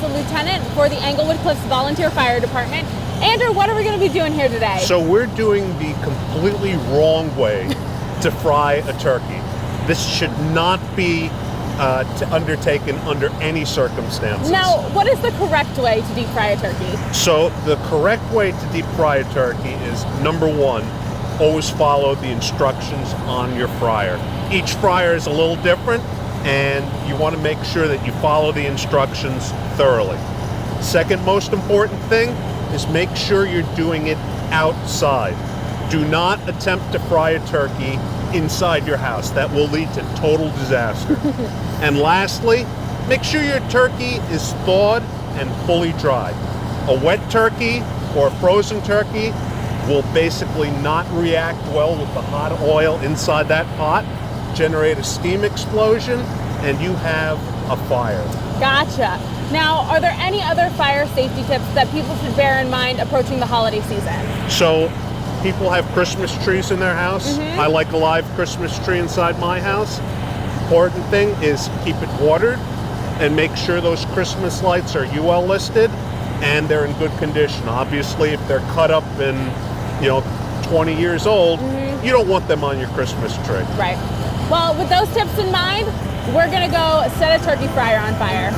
is a lieutenant for the Englewood Cliffs Volunteer Fire Department. Andrew, what are we going to be doing here today? So we're doing the completely wrong way to fry a turkey. This should not be undertaken under any circumstances. Now, what is the correct way to deep fry a turkey? So the correct way to deep fry a turkey is, number one, always follow the instructions on your fryer. Each fryer is a little different, and you want to make sure that you follow the instructions thoroughly. Second most important thing is make sure you're doing it outside. Do not attempt to fry a turkey inside your house. That will lead to total disaster. And lastly, make sure your turkey is thawed and fully dried. A wet turkey or a frozen turkey will basically not react well with the hot oil inside that pot, generate a steam explosion, and you have a fire. Gotcha. Now, are there any other fire safety tips that people should bear in mind approaching the holiday season? So, people have Christmas trees in their house. I like a live Christmas tree inside my house. Important thing is keep it watered and make sure those Christmas lights are UL listed and they're in good condition. Obviously, if they're cut up and 20 years old, you don't want them on your Christmas tree. Right. Well, with those tips in mind, we're going to go set a turkey fryer on fire.